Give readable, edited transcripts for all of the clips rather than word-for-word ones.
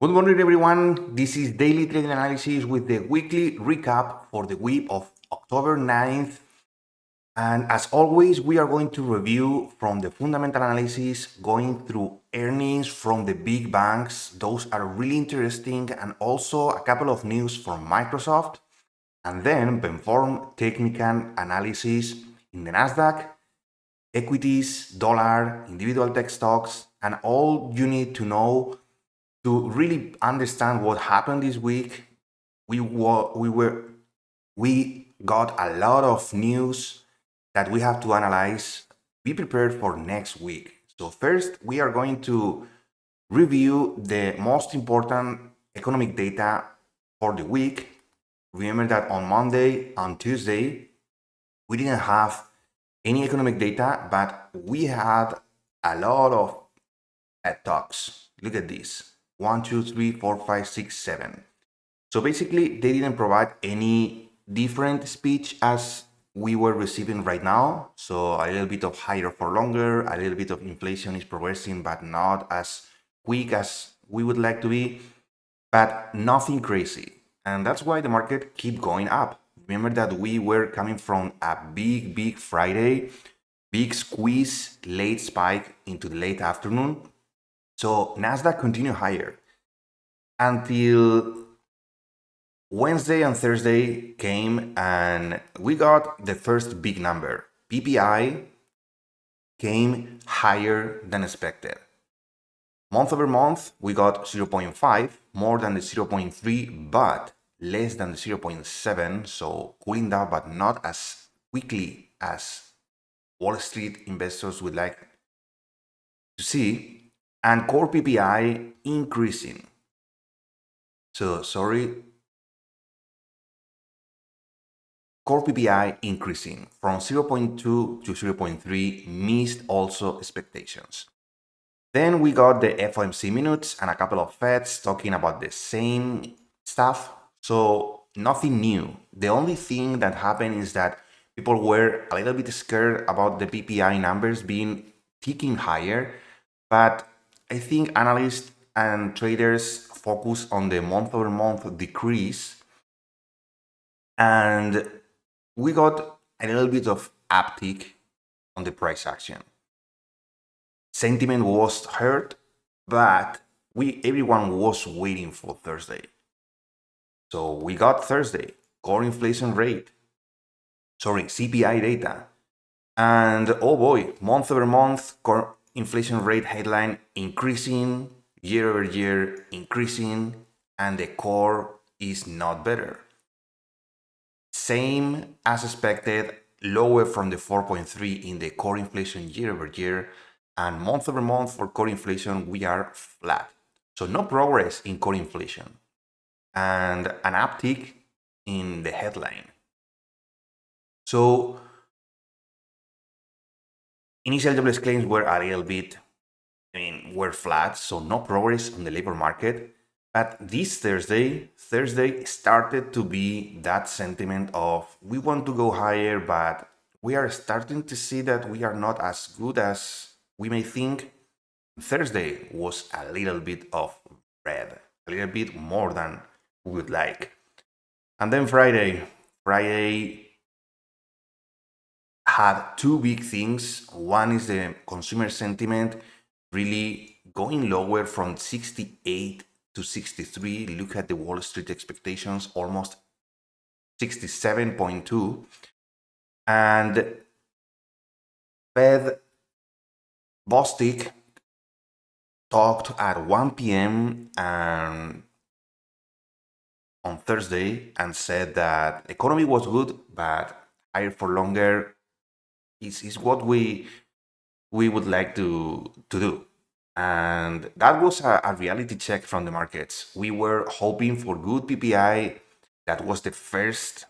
Good morning, everyone. This is Daily Trading Analysis with the weekly recap for the week of October 9th. And as always, we are going to review from the fundamental analysis, going through earnings from the big banks. Those are really interesting, and also a couple of news from Microsoft. And then perform technical analysis in the Nasdaq, equities, dollar, individual tech stocks, and all you need to know to really understand what happened this week. We got a lot of news that we have to analyze. Be prepared for next week. So first, we are going to review the most important economic data for the week. Remember that on Monday and Tuesday, we didn't have any economic data, but we had a lot of talks. Look at this. 1, 2, 3, 4, 5, 6, 7. So basically, they didn't provide any different speech as we were receiving right now. So a little bit of higher for longer, a little bit of inflation is progressing, but not as quick as we would like to be, but nothing crazy. And that's why the market keep going up. Remember that we were coming from a big Friday, big squeeze, late spike into the late afternoon. So Nasdaq continued higher until Wednesday and Thursday came, and we got the first big number. PPI came higher than expected. Month over month, we got 0.5, more than the 0.3, but less than the 0.7. So cooling down, but not as quickly as Wall Street investors would like to see. And core PPI increasing. So core PPI increasing from 0.2 to 0.3, missed also expectations. Then we got the FOMC minutes and a couple of Feds talking about the same stuff. So nothing new. The only thing that happened is that people were a little bit scared about the PPI numbers being ticking higher, but I think analysts and traders focus on the month-over-month decrease, and we got a little bit of uptick on the price action. Sentiment was hurt, but everyone was waiting for Thursday. So we got Thursday, core inflation rate, CPI data, and oh boy, month-over-month core inflation rate headline increasing, year over year increasing, and the core is not better. Same as expected, lower from the 4.3 in the core inflation year over year, and month over month for core inflation, we are flat. So no progress in core inflation, and an uptick in the headline. So initial jobless claims were a little bit, were flat, so no progress on the labor market. But this Thursday started to be that sentiment of we want to go higher, but we are starting to see that we are not as good as we may think. Thursday was a little bit of red, a little bit more than we would like. And then Friday had two big things. One is the consumer sentiment really going lower from 68 to 63. Look at the Wall Street expectations, almost 67.2. And Fed Bostic talked at 1 p.m. on Thursday and said that the economy was good, but higher for longer is what we would like to do. And that was a reality check from the markets. We were hoping for good PPI. That was the first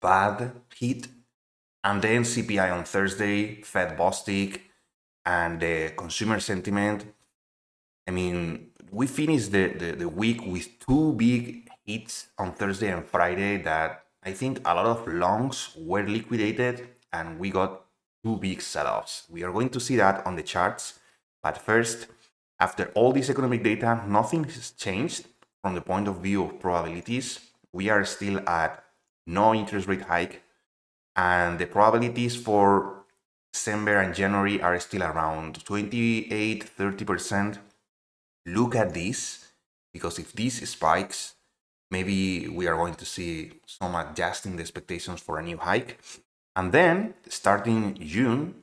bad hit. And then CPI on Thursday, Fed Bostic, and the consumer sentiment. We finished the week with two big hits on Thursday and Friday that I think a lot of longs were liquidated, and we got two big sell-offs. We are going to see that on the charts. But first, After all this economic data, nothing has changed from the point of view of probabilities. We are still at no interest rate hike, and the probabilities for December and January are still around 28-30%. Look at this, because if this spikes, maybe we are going to see some adjusting the expectations for a new hike. And then starting June,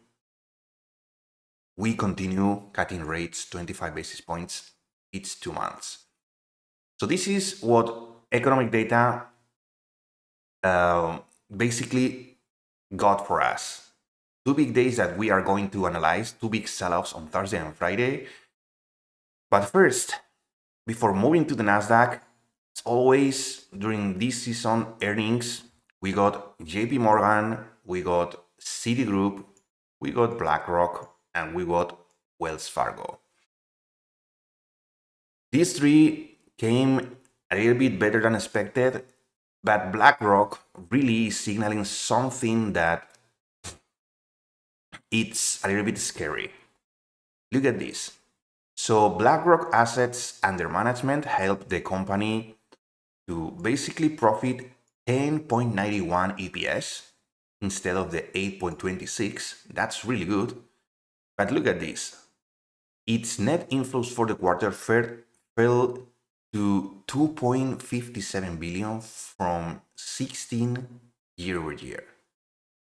we continue cutting rates 25 basis points each 2 months. So this is what economic data basically got for us. 2 big days that we are going to analyze, 2 big sell-offs on Thursday and Friday. But first, before moving to the Nasdaq, it's always during this season earnings, we got JP Morgan, we got Citigroup, we got BlackRock, and we got Wells Fargo. These three came a little bit better than expected, but BlackRock really is signaling something that it's a little bit scary. Look at this. So BlackRock assets under management helped the company to basically profit 10.91 EPS instead of the 8.26. That's really good. But look at this. Its net inflows for the quarter fell to 2.57 billion from 16 year over year,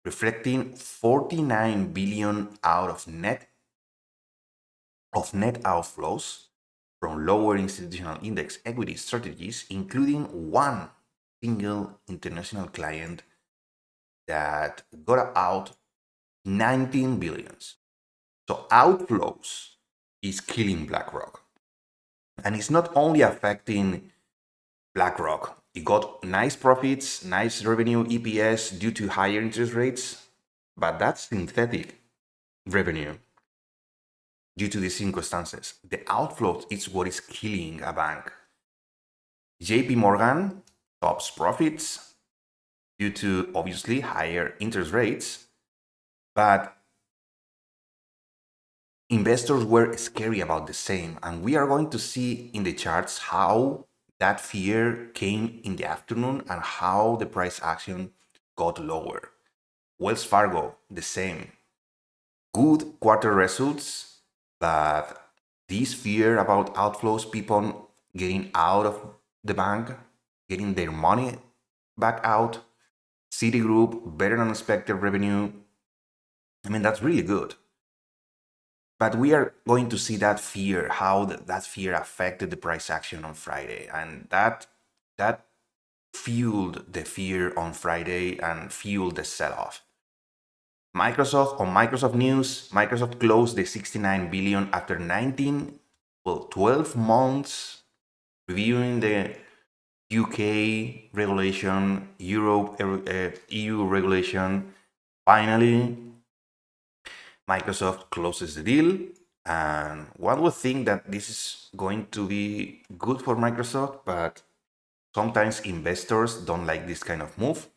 reflecting 49 billion out of net outflows from lower institutional index equity strategies, including one single international client that got out 19 billions. So outflows is killing BlackRock. And it's not only affecting BlackRock. It got nice profits, nice revenue, EPS due to higher interest rates, but that's synthetic revenue due to these circumstances. The outflows is what is killing a bank. JP Morgan tops profits due to obviously higher interest rates, but investors were scary about the same. And we are going to see in the charts how that fear came in the afternoon and how the price action got lower. Wells Fargo, the same. Good quarter results, but this fear about outflows, people getting out of the bank, getting their money back out. Citigroup, better than expected revenue. I mean, that's really good. But we are going to see that fear, how that fear affected the price action on Friday. And that fueled the fear on Friday and fueled the sell-off. Microsoft, on Microsoft news, Microsoft closed the 69 billion after 12 months reviewing the UK regulation, Europe, EU regulation. Finally, Microsoft closes the deal, and one would think that this is going to be good for Microsoft, but sometimes investors don't like this kind of move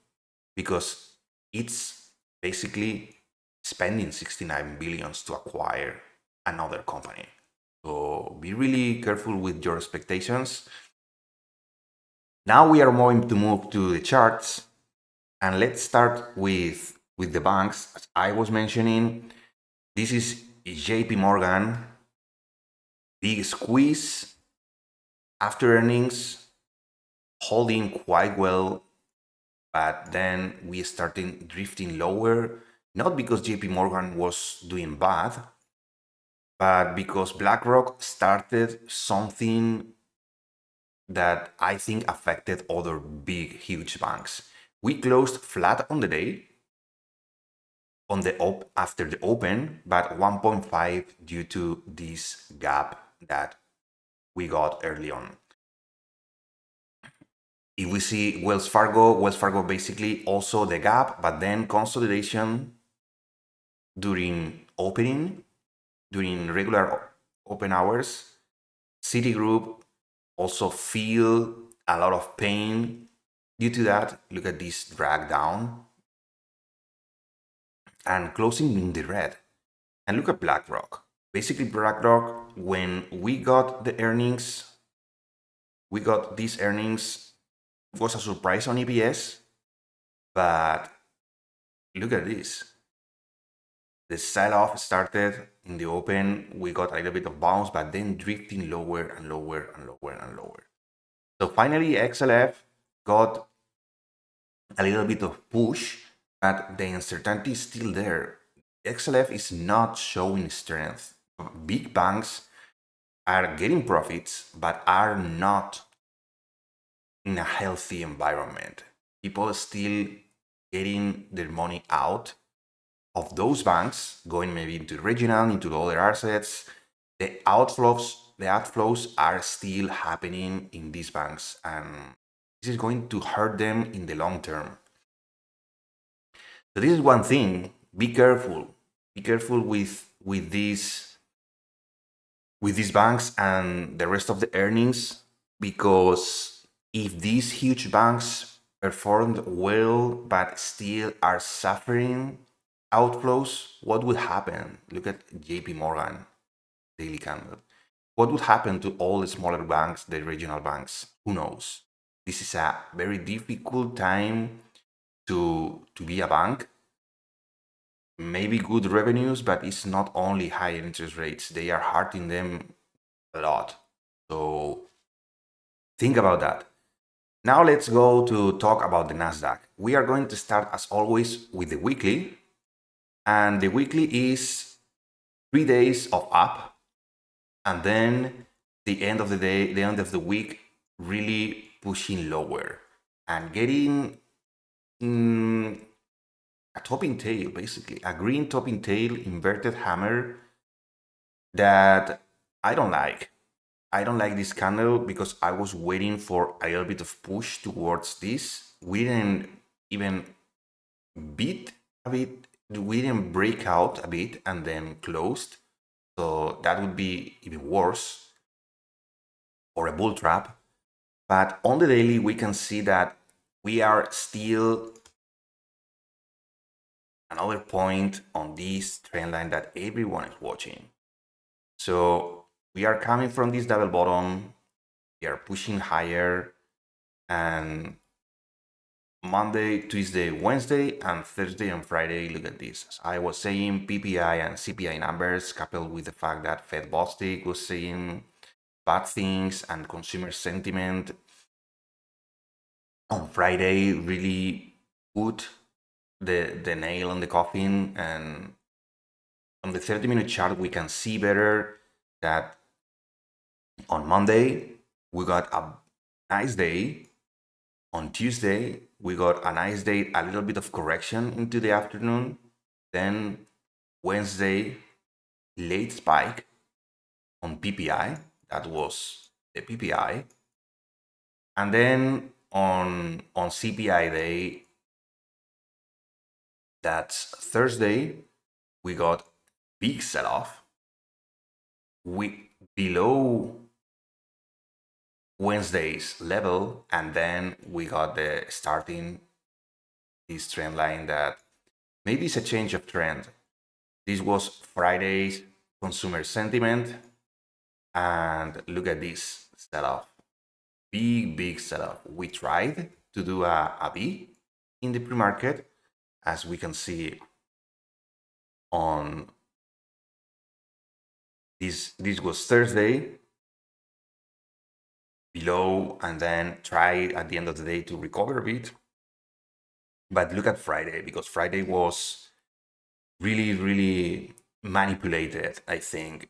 because it's basically spending 69 billions to acquire another company. So be really careful with your expectations. Now we are going to move to the charts, and let's start with the banks. As I was mentioning, this is JP Morgan, big squeeze after earnings, holding quite well, but then we started drifting lower, not because JP Morgan was doing bad, but because BlackRock started something that I think affected other big, huge banks. We closed flat on the day, on the after the open, but 1.5 due to this gap that we got early on. If we see Wells Fargo basically also the gap, but then consolidation during opening, during regular open hours. Citigroup also feel a lot of pain due to that. Look at this drag down and closing in the red. And look at BlackRock. Basically, BlackRock when we got the earnings, we got these earnings. It was a surprise on EPS, but look at this. The sell-off started in the open. We got a little bit of bounce, but then drifting lower and lower and lower and lower. So finally, XLF got a little bit of push, but the uncertainty is still there. XLF is not showing strength. Big banks are getting profits, but are not in a healthy environment. People are still getting their money out of those banks, going maybe into regional, into other assets. The outflows are still happening in these banks, and this is going to hurt them in the long term. So this is one thing. Be careful. Be careful with these banks and the rest of the earnings, because if these huge banks performed well but still are suffering outflows, what would happen? Look at JP Morgan daily candle. What would happen to all the smaller banks, the regional banks? Who knows? This is a very difficult time to be a bank. Maybe good revenues, but it's not only higher interest rates. They are hurting them a lot. So think about that. Now let's go to talk about the Nasdaq. We are going to start, as always, with the weekly. And the weekly is 3 days of up, and then the end of the day, the end of the week, really pushing lower and getting a topping tail, basically a green topping tail, inverted hammer that I don't like. I don't like this candle because I was waiting for a little bit of push towards this. We didn't even beat a bit. We didn't break out a bit and then closed. So that would be even worse, or a bull trap. But on the daily, we can see that we are still another point on this trend line that everyone is watching. So we are coming from this double bottom. We are pushing higher, and Monday, Tuesday, Wednesday, and Thursday and Friday, look at this. As I was saying, PPI and CPI numbers, coupled with the fact that Fed Bostic was saying bad things, and consumer sentiment on Friday really put the nail on the coffin. And on the 30-minute chart, we can see better that on Monday, we got a nice day. On Tuesday, we got a nice day, a little bit of correction into the afternoon. Then Wednesday, late spike on PPI. That was the PPI. And then on CPI day, that's Thursday, we got big sell-off. We below Wednesday's level, and then we got the starting this trend line that maybe it's a change of trend. This was Friday's consumer sentiment, and look at this sell-off. Big sell-off. We tried to do a B in the pre-market, as we can see on this was Thursday, below, and then tried at the end of the day to recover a bit. But look at Friday, because Friday was really manipulated. I think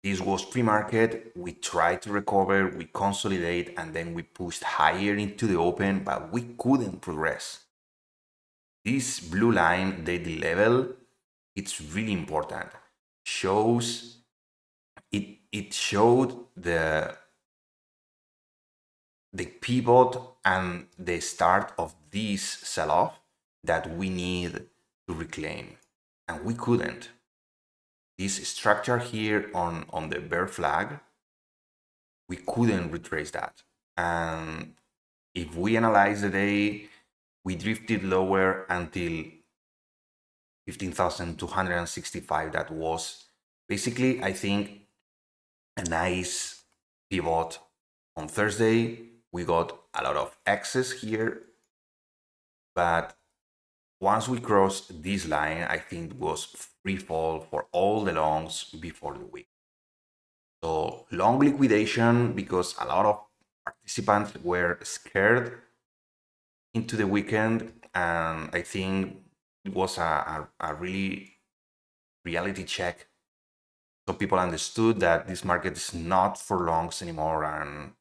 this was pre-market. We tried to recover, we consolidate, and then we pushed higher into the open, but we couldn't progress. This blue line, daily level, it's really important. Shows it showed the pivot and the start of this sell-off that we need to reclaim, and we couldn't. This structure here on the bear flag, we couldn't retrace that. And if we analyze the day, we drifted lower until 15,265. That was basically, I think, a nice pivot on Thursday. We got a lot of excess here, but once we crossed this line, I think it was free fall for all the longs before the week. So long liquidation because a lot of participants were scared into the weekend, and I think it was a really reality check. So people understood that this market is not for longs anymore, and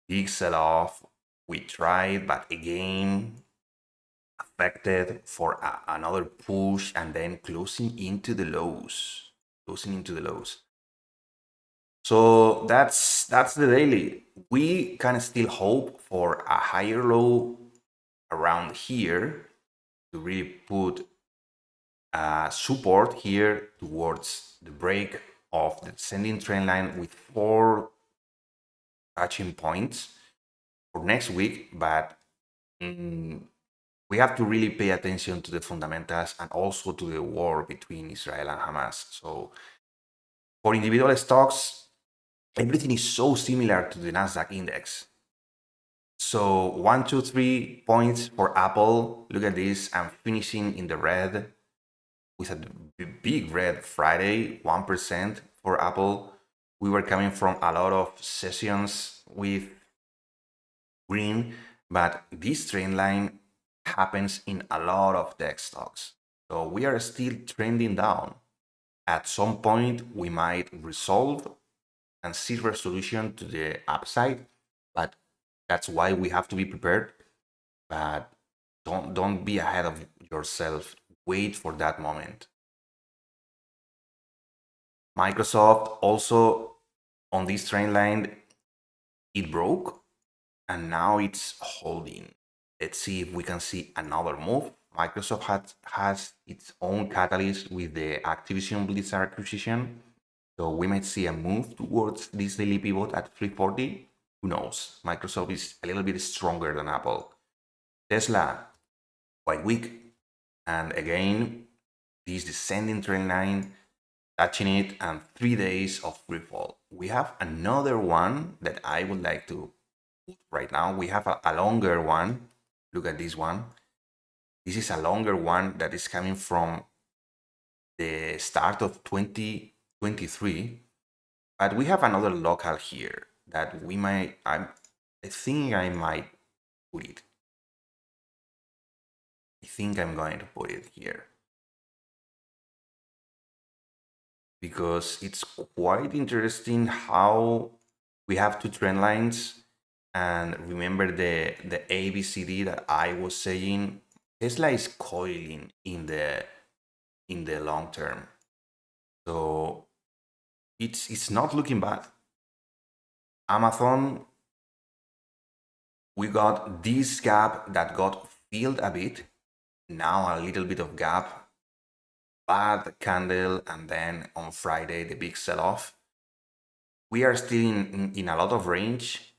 big sell-off. We tried, but again affected for another push and then closing into the lows. So that's the daily. We can still hope for a higher low around here to really put support here towards the break of the descending trend line with 4 touching points for next week. But we have to really pay attention to the fundamentals and also to the war between Israel and Hamas. So for individual stocks, everything is so similar to the Nasdaq index. So 1, 2, 3 points for Apple. Look at this. I'm finishing in the red with a big red Friday, 1% for Apple. We were coming from a lot of sessions with green, but this trend line happens in a lot of tech stocks. So we are still trending down. At some point, we might resolve and see resolution to the upside, but that's why we have to be prepared. But don't be ahead of yourself. Wait for that moment. Microsoft also on this trend line, it broke and now it's holding. Let's see if we can see another move. Microsoft has its own catalyst with the Activision Blizzard acquisition. So we might see a move towards this daily pivot at 340. Who knows? Microsoft is a little bit stronger than Apple. Tesla, quite weak. And again, this descending trend line, touching it, and 3 days of free fall. We have another one that I would like to put right now. We have a longer one. Look at this one. This is a longer one that is coming from the start of 2023. But we have another local here that we might, I think I might put it. I think I'm going to put it here, because it's quite interesting how we have two trend lines. And remember the ABCD that I was saying, Tesla is coiling in the long term. So it's not looking bad. Amazon, we got this gap that got filled a bit. Now a little bit of gap, bad candle, and then on Friday the big sell-off. We are still in a lot of range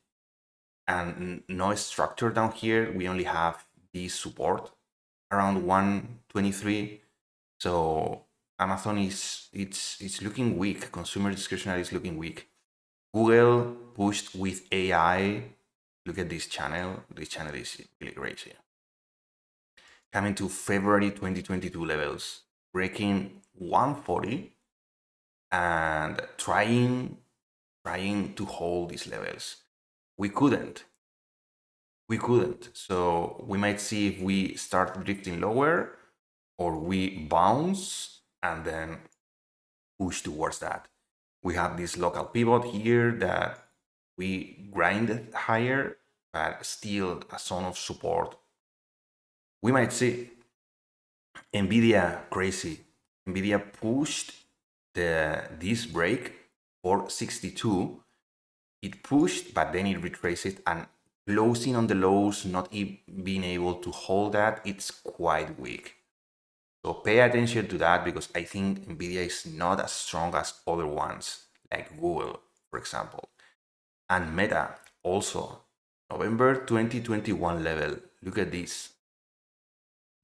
and no structure down here. We only have this support around 123. So Amazon it's looking weak. Consumer discretionary is looking weak. Google pushed with AI. Look at this channel. This channel is really crazy. Coming to February 2022 levels, breaking 140 and trying to hold these levels. We couldn't. So we might see if we start drifting lower or we bounce and then push towards that. We have this local pivot here that we grind higher, but still a zone of support. We might see Nvidia crazy. Nvidia pushed this break for 62. It pushed, but then it retraced it, and closing on the lows, not being able to hold that, it's quite weak. So pay attention to that, because I think Nvidia is not as strong as other ones, like Google, for example. And Meta also, November 2021 level. Look at this.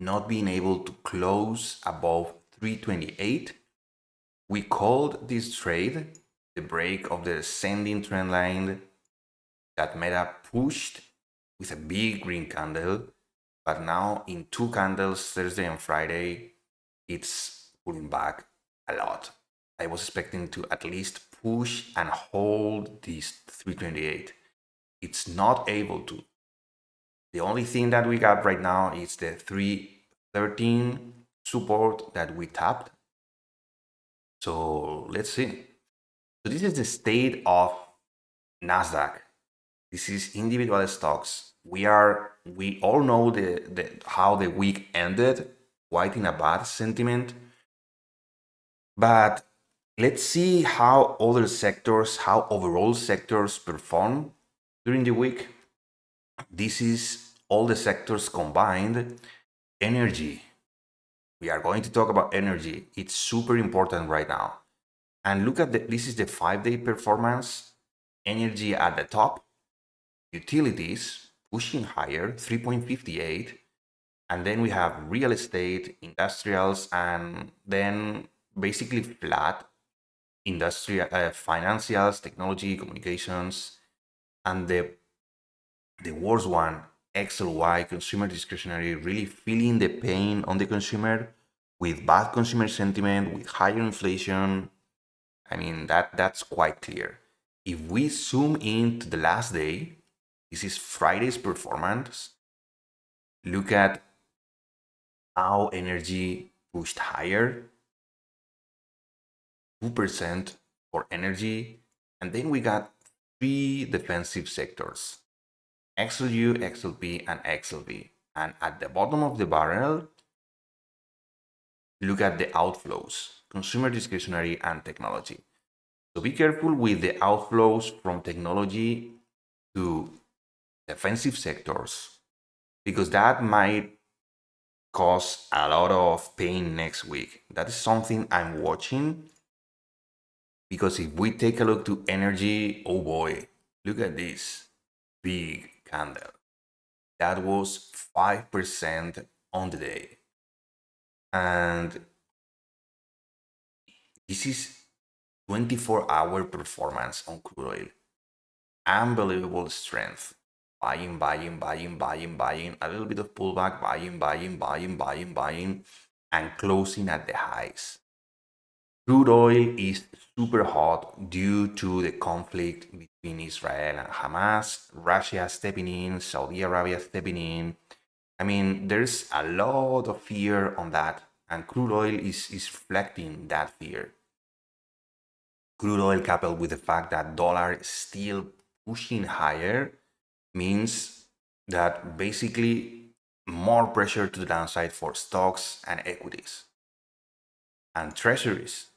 Not being able to close above 328. We called this trade the break of the ascending trend line that Meta pushed with a big green candle, but now in 2 candles, Thursday and Friday, it's pulling back a lot. I was expecting to at least push and hold this 328. It's not able to. The only thing that we got right now is the 313 support that we tapped. So let's see. So this is the state of Nasdaq. This is individual stocks. We all know how the week ended, quite in a bad sentiment. But let's see how other sectors, how overall sectors perform during the week. This is all the sectors combined. Energy. We are going to talk about energy. It's super important right now. And look at this is the 5-day performance. Energy at the top. Utilities pushing higher, 3.58. And then we have real estate, industrials, and then basically flat industrial, financials, technology, communications, and the worst one, XLY, consumer discretionary, really feeling the pain on the consumer with bad consumer sentiment, with higher inflation. I mean, that's quite clear. If we zoom in to the last day, this is Friday's performance. Look at how energy pushed higher, 2% for energy. And then we got 3 defensive sectors, XLU, XLP, and XLV. And at the bottom of the barrel, look at the outflows, consumer discretionary and technology. So be careful with the outflows from technology to defensive sectors, because that might cause a lot of pain next week. That is something I'm watching, because if we take a look to energy, oh boy, look at this big candle. That was 5% on the day. And this is 24-hour performance on crude oil. Unbelievable strength. Buying, buying, buying, buying, buying, a little bit of pullback, buying, buying, buying, buying, buying, and closing at the highs. Crude oil is super hot due to the conflict between Israel and Hamas, Russia stepping in, Saudi Arabia stepping in. I mean, there's a lot of fear on that, and crude oil is reflecting that fear. Crude oil coupled with the fact that dollar is still pushing higher means that basically more pressure to the downside for stocks and equities. And treasuries.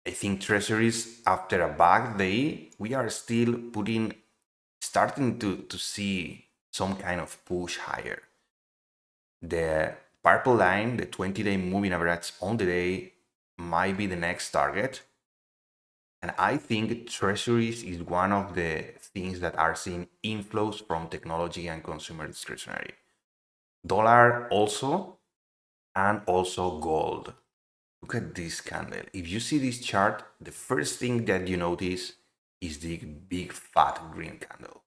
I think treasuries, after a bad day, we are still starting to see some kind of push higher. The purple line, the 20-day moving average on the day, might be the next target. And I think treasuries is one of the things that are seeing inflows from technology and consumer discretionary. Dollar also, and also gold. Look at this candle. If you see this chart, the first thing that you notice is the big fat green candle.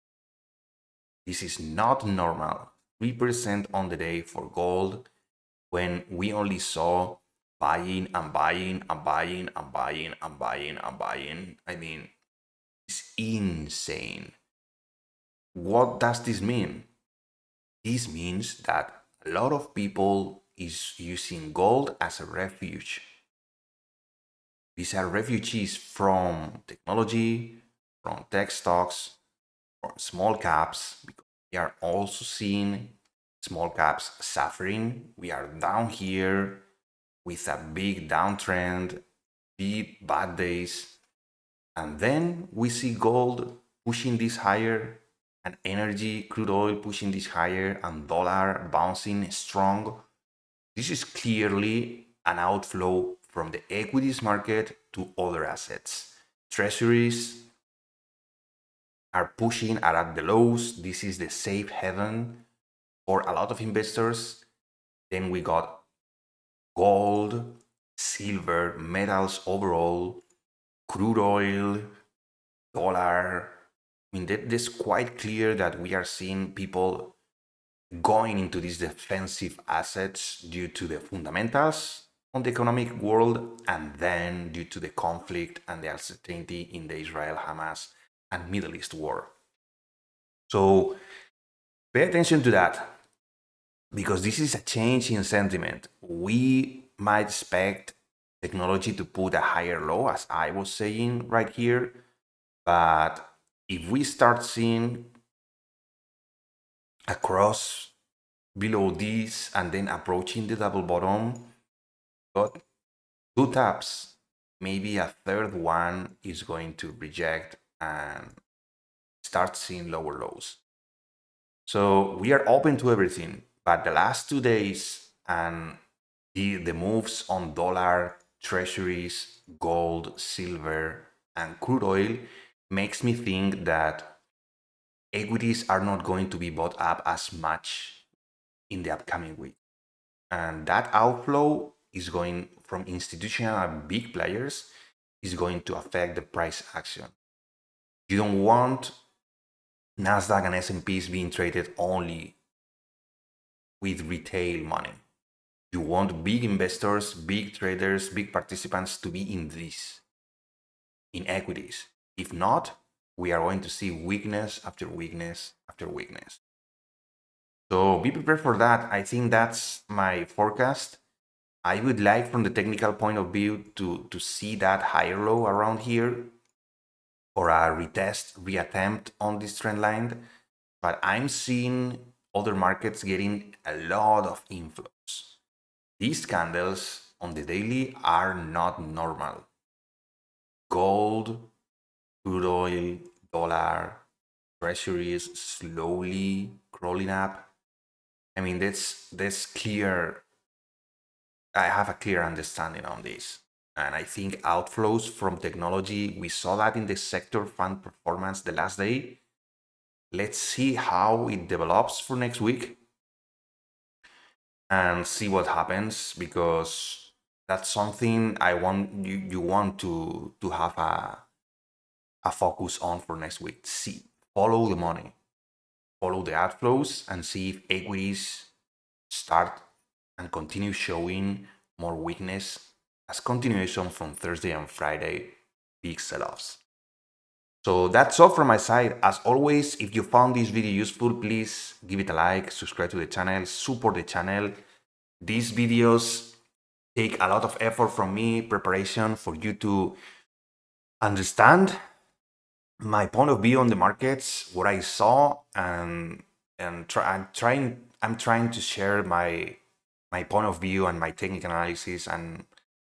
This is not normal. 3% on the day for gold, when we only saw buying and buying and buying and buying and buying and buying. I mean, it's insane. What does this mean? This means that a lot of people is using gold as a refuge. These are refugees from technology, from tech stocks, from small caps, because we are also seeing small caps suffering. We are down here with a big downtrend, big bad days. And then we see gold pushing this higher, and energy, crude oil pushing this higher, and dollar bouncing strong. This is clearly an outflow from the equities market to other assets. Treasuries are pushing at the lows. This is the safe haven for a lot of investors. Then we got gold, silver, metals overall, crude oil, dollar. I mean, that's quite clear that we are seeing people going into these defensive assets due to the fundamentals on the economic world, and then due to the conflict and the uncertainty in the Israel-Hamas and Middle East war. So pay attention to that, because this is a change in sentiment. We might expect technology to put a higher low, as I was saying right here, but if we start seeing a cross below this and then approaching the double bottom, but 2 taps, maybe a third one is going to reject and start seeing lower lows. So we are open to everything, but the last 2 days and the moves on dollar, treasuries, gold, silver, and crude oil makes me think that equities are not going to be bought up as much in the upcoming week. And that outflow is going from institutional and big players is going to affect the price action. You don't want Nasdaq and S&Ps being traded only with retail money. You want big investors, big traders, big participants to be in this, in equities. If not, we are going to see weakness after weakness after weakness. So be prepared for that. I think that's my forecast. I would like, from the technical point of view, to see that higher low around here, or a reattempt on this trend line. But I'm seeing other markets getting a lot of inflows. These candles on the daily are not normal. Gold, crude oil, dollar, treasuries slowly crawling up. I mean, that's clear. I have a clear understanding on this. And I think outflows from technology, we saw that in the sector fund performance the last day. Let's see how it develops for next week and see what happens, because that's something I want you want to have a focus on for next week. See, follow the money, follow the outflows, and see if equities start and continue showing more weakness as continuation from Thursday and Friday big sell-offs. So that's all from my side. As always, if you found this video useful, please give it a like, subscribe to the channel, support the channel. These videos take a lot of effort from me, preparation for you to understand my point of view on the markets, what I saw, and I'm trying to share my point of view and my technical analysis and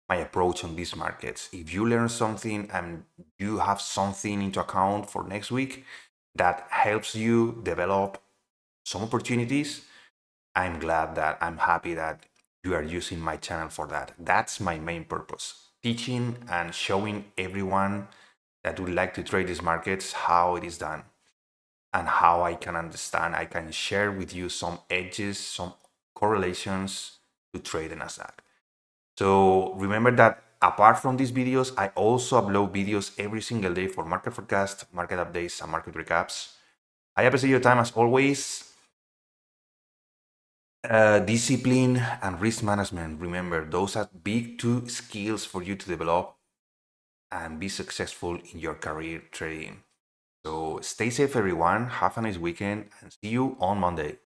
my approach on these markets. If you learn something and you have something into account for next week that helps you develop some opportunities, I'm happy that you are using my channel for that. That's my main purpose, teaching and showing everyone that would like to trade these markets how it is done and how I can understand. I can share with you some edges, some correlations to trade the Nasdaq. So remember that apart from these videos, I also upload videos every single day for market forecast, market updates, and market recaps. I appreciate your time as always. Discipline and risk management. Remember, those are big 2 skills for you to develop and be successful in your career trading. So stay safe, everyone. Have a nice weekend, and see you on Monday.